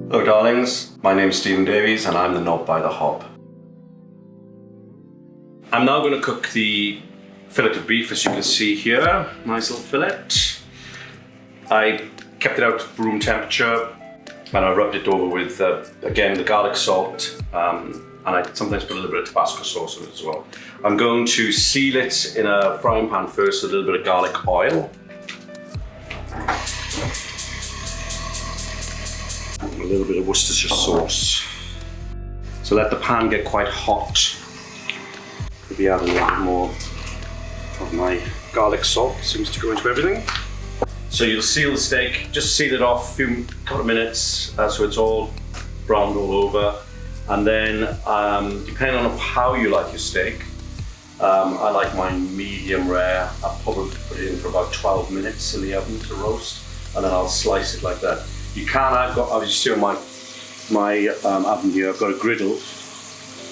Hello darlings, my name's Davies and I'm the knob by the hob. I'm now going to cook the fillet of beef, as you can see here. Nice little fillet. I kept it out to room temperature and I rubbed it over with, again, the garlic salt, and I sometimes put a little bit of Tabasco sauce in it as well. I'm going to seal it in a frying pan first with a little bit of garlic oil. And a little bit of Worcestershire sauce. So let the pan get quite hot. Maybe add a little bit more of my garlic salt, seems to go into everything. So you'll seal the steak, just seal it off a couple of minutes so it's all browned all over. And then, depending on how you like your steak, I like mine medium rare. I'll probably put it in for about 12 minutes in the oven to roast, and then I'll slice it like that. You can, I've just still my oven here, I've got a griddle.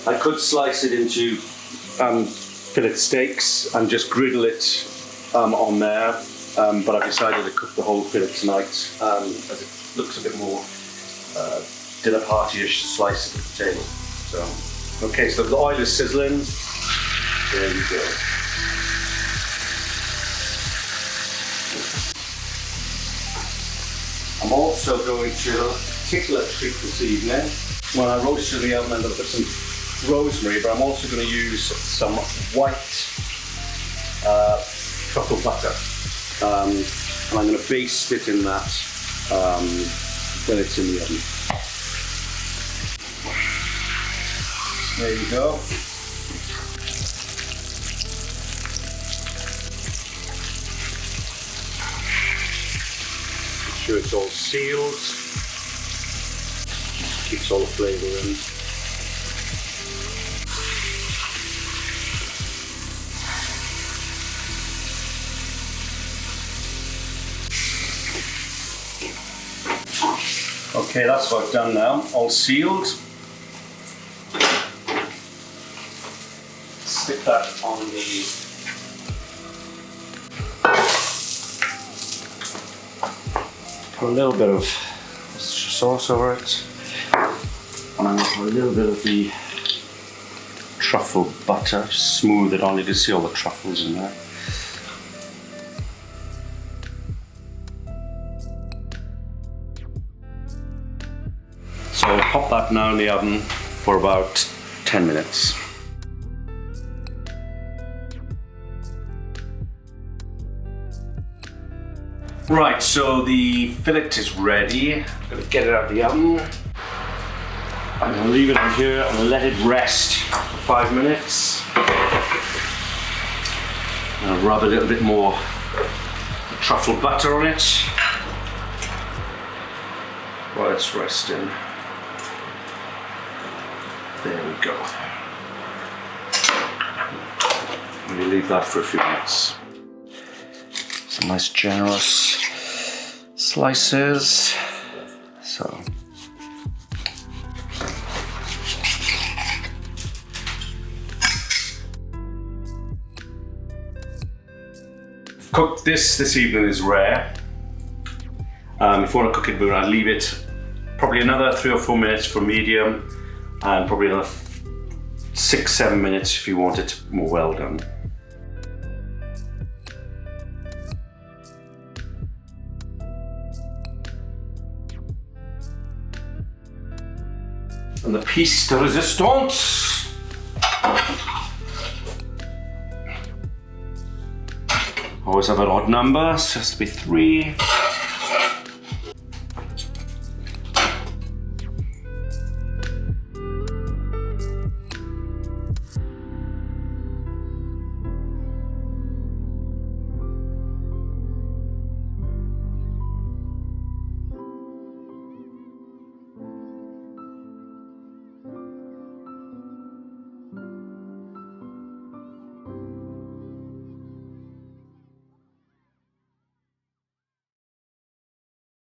I could slice it into fillet steaks and just griddle it on there, but I've decided to cook the whole fillet tonight as it looks a bit more dinner party-ish to slice it at the table. So, okay, so the oil is sizzling. There you go. I'm also going to a particular treat this evening. When I roasted the oven, I'm going to put some rosemary, but I'm also going to use some white truffle butter. And I'm going to baste it in that when it's in the oven. There you go. Make sure it's all sealed. Keeps all the flavour in. Okay, that's about done now. All sealed. Stick that on the put a little bit of sauce over it, and I'm going to put a little bit of the truffle butter, just smooth it on. You can see all the truffles in there. So I'll pop that now in the oven for about 10 minutes. Right, so the fillet is ready. I'm going to get it out of the oven. I'm going to leave it on here and let it rest for 5 minutes. I'm going to rub a little bit more truffle butter on it while it's resting. There we go. Maybe leave that for a few minutes. Some nice generous slices. So cook this evening is rare. If you want to cook it, I'd leave it probably another 3 or 4 minutes for medium, and probably another 6-7 minutes if you want it more well done. And the piece de resistance. Always have an odd number, so it has to be 3.